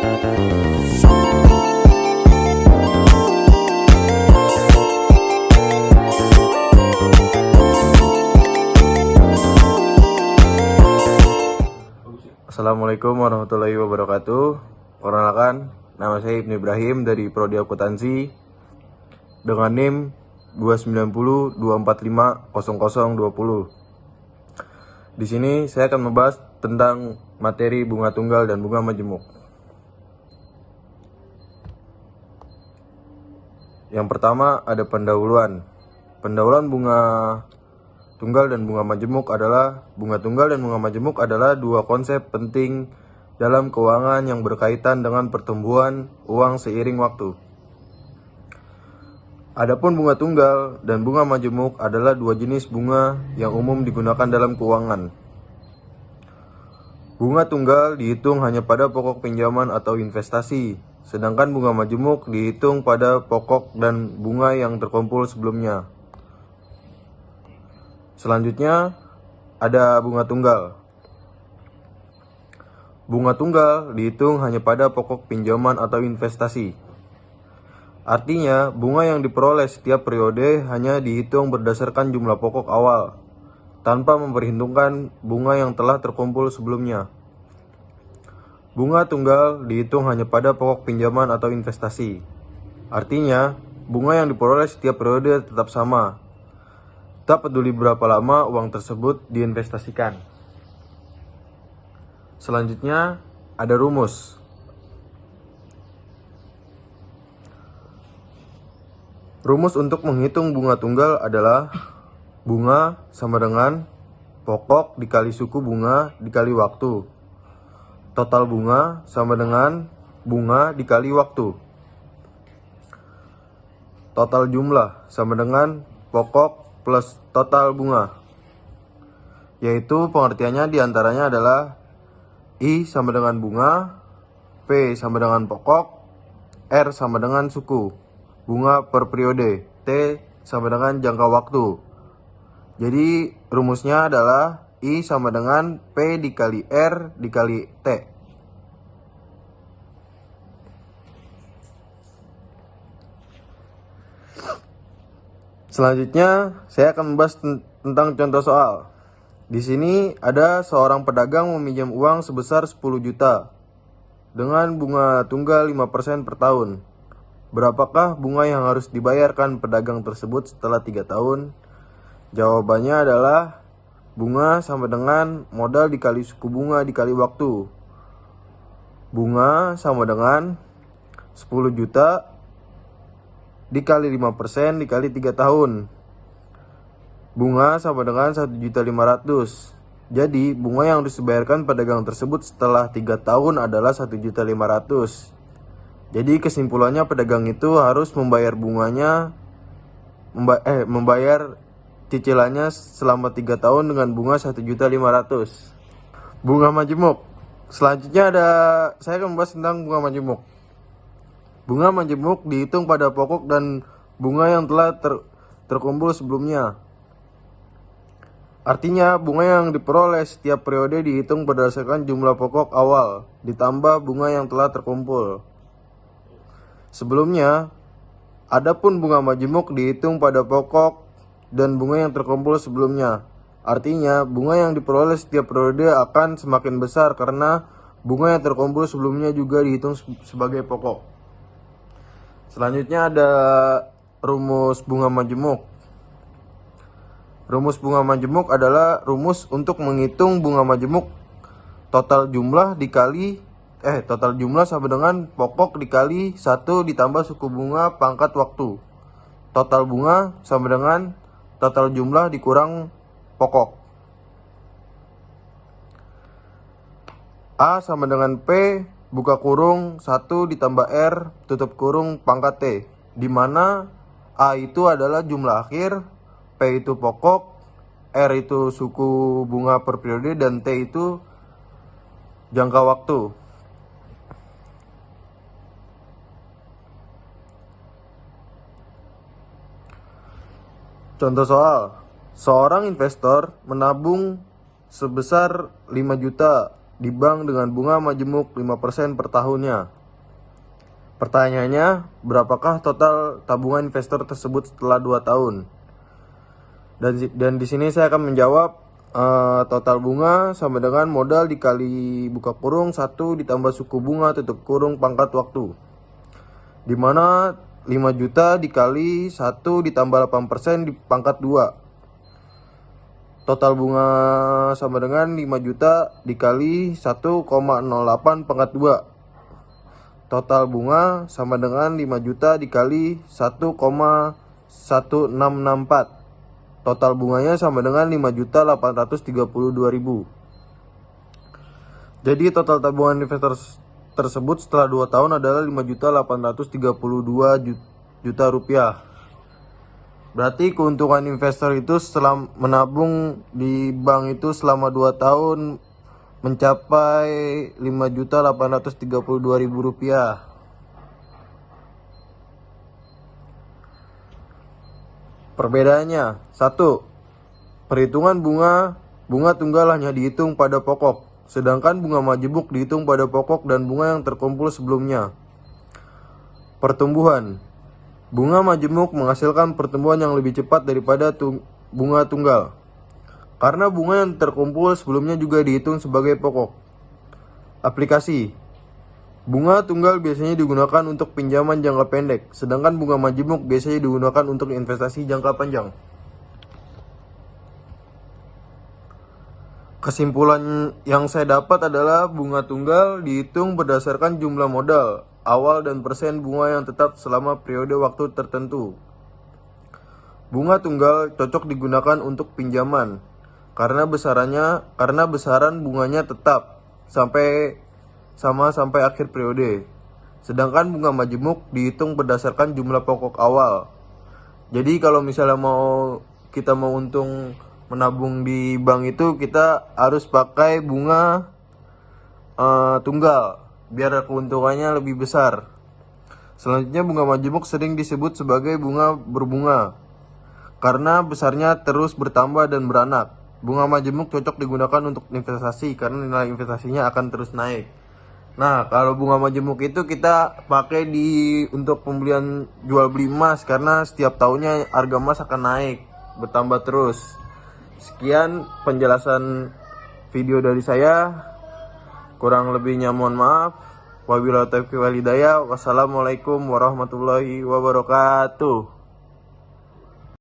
Assalamualaikum warahmatullahi wabarakatuh. Perkenalkan, nama saya Ibnu Ibrahim dari Prodi Akuntansi dengan NIM 29024500020. Di sini saya akan membahas tentang materi bunga tunggal dan bunga majemuk. Yang pertama ada pendahuluan. Pendahuluan bunga tunggal dan bunga majemuk adalah dua konsep penting dalam keuangan yang berkaitan dengan pertumbuhan uang seiring waktu. Adapun bunga tunggal dan bunga majemuk adalah dua jenis bunga yang umum digunakan dalam keuangan. Bunga tunggal dihitung hanya pada pokok pinjaman atau investasi, sedangkan bunga majemuk dihitung pada pokok dan bunga yang terkumpul sebelumnya. Selanjutnya ada bunga tunggal. Bunga tunggal dihitung hanya pada pokok pinjaman atau investasi. Artinya, bunga yang diperoleh setiap periode hanya dihitung berdasarkan jumlah pokok awal, tanpa memperhitungkan bunga yang telah terkumpul sebelumnya. Bunga tunggal dihitung hanya pada pokok pinjaman atau investasi. Artinya, bunga yang diperoleh setiap periode tetap sama. Tak peduli berapa lama uang tersebut diinvestasikan. Selanjutnya ada rumus. Rumus untuk menghitung bunga tunggal adalah bunga sama dengan pokok dikali suku bunga dikali waktu. Total bunga sama dengan bunga dikali waktu. Total jumlah sama dengan pokok plus total bunga, yaitu pengertiannya diantaranya adalah I sama dengan bunga, P sama dengan pokok, R sama dengan suku bunga per periode, T sama dengan jangka waktu. Jadi rumusnya adalah I sama dengan P dikali R dikali T. Selanjutnya, saya akan membahas tentang contoh soal. Di sini ada seorang pedagang meminjam uang sebesar 10 juta dengan bunga tunggal 5% per tahun. Berapakah bunga yang harus dibayarkan pedagang tersebut setelah 3 tahun? Jawabannya adalah bunga sama dengan modal dikali suku bunga dikali waktu. Bunga sama dengan 10 juta dikali 5% dikali 3 tahun. Bunga sama dengan 1.500.000. Jadi bunga yang harus dibayarkan pedagang tersebut setelah 3 tahun adalah 1.500.000. Jadi kesimpulannya pedagang itu harus membayar membayar cicilannya selama 3 tahun dengan bunga 1.500.000. Bunga majemuk. Selanjutnya saya akan membahas tentang bunga majemuk. Bunga majemuk dihitung pada pokok dan bunga yang telah terkumpul sebelumnya. Artinya, bunga yang diperoleh setiap periode dihitung berdasarkan jumlah pokok awal, ditambah bunga yang telah terkumpul sebelumnya. Adapun bunga majemuk dihitung pada pokok dan bunga yang terkumpul sebelumnya. Artinya, bunga yang diperoleh setiap periode akan semakin besar karena bunga yang terkumpul sebelumnya juga dihitung sebagai pokok. Selanjutnya ada rumus bunga majemuk. Rumus bunga majemuk adalah rumus untuk menghitung bunga majemuk total jumlah sama dengan pokok dikali 1 ditambah suku bunga pangkat waktu. Total bunga sama dengan total jumlah dikurang pokok. A sama dengan P buka kurung 1 ditambah R tutup kurung pangkat T, di mana A itu adalah jumlah akhir, P itu pokok, R itu suku bunga per periode, dan T itu jangka waktu. Contoh soal. Seorang investor menabung sebesar 5 juta di bank dengan bunga majemuk 5% per tahunnya. Pertanyaannya, berapakah total tabungan investor tersebut setelah 2 tahun? Dan di sini saya akan menjawab total bunga sama dengan modal dikali buka kurung 1 ditambah suku bunga tutup kurung pangkat waktu. Di mana 5 juta dikali 1 ditambah 8% di pangkat 2. Total bunga sama dengan 5 juta dikali 1,08 pangkat 2. Total bunga sama dengan 5 juta dikali 1,1664. Total bunganya sama dengan 5.832.000. Jadi total tabungan investor tersebut setelah 2 tahun adalah 5.832 juta rupiah. Berarti keuntungan investor itu setelah menabung di bank itu selama 2 tahun mencapai 5.832.000 rupiah. Perbedaannya, 1. Perhitungan bunga tunggal hanya dihitung pada pokok, sedangkan bunga majemuk dihitung pada pokok dan bunga yang terkumpul sebelumnya. Pertumbuhan. Bunga majemuk menghasilkan pertumbuhan yang lebih cepat daripada bunga tunggal, karena bunga yang terkumpul sebelumnya juga dihitung sebagai pokok. Aplikasi. Bunga tunggal biasanya digunakan untuk pinjaman jangka pendek, sedangkan bunga majemuk biasanya digunakan untuk investasi jangka panjang. Kesimpulan yang saya dapat adalah bunga tunggal dihitung berdasarkan jumlah modal awal dan persen bunga yang tetap selama periode waktu tertentu. Bunga tunggal cocok digunakan untuk pinjaman karena besaran bunganya tetap sampai akhir periode. Sedangkan bunga majemuk dihitung berdasarkan jumlah pokok awal. Jadi kalau misalnya kita mau untung menabung di bank itu, kita harus pakai bunga tunggal biar keuntungannya lebih besar. Selanjutnya, bunga majemuk sering disebut sebagai bunga berbunga karena besarnya terus bertambah dan beranak. Bunga majemuk cocok digunakan untuk investasi karena nilai investasinya akan terus naik. Nah, kalau bunga majemuk itu kita pakai untuk pembelian jual beli emas karena setiap tahunnya harga emas akan naik, bertambah terus. Sekian penjelasan video dari saya. Kurang lebihnya mohon maaf. Wabillahi taufiq wal hidayah. Wassalamualaikum warahmatullahi wabarakatuh.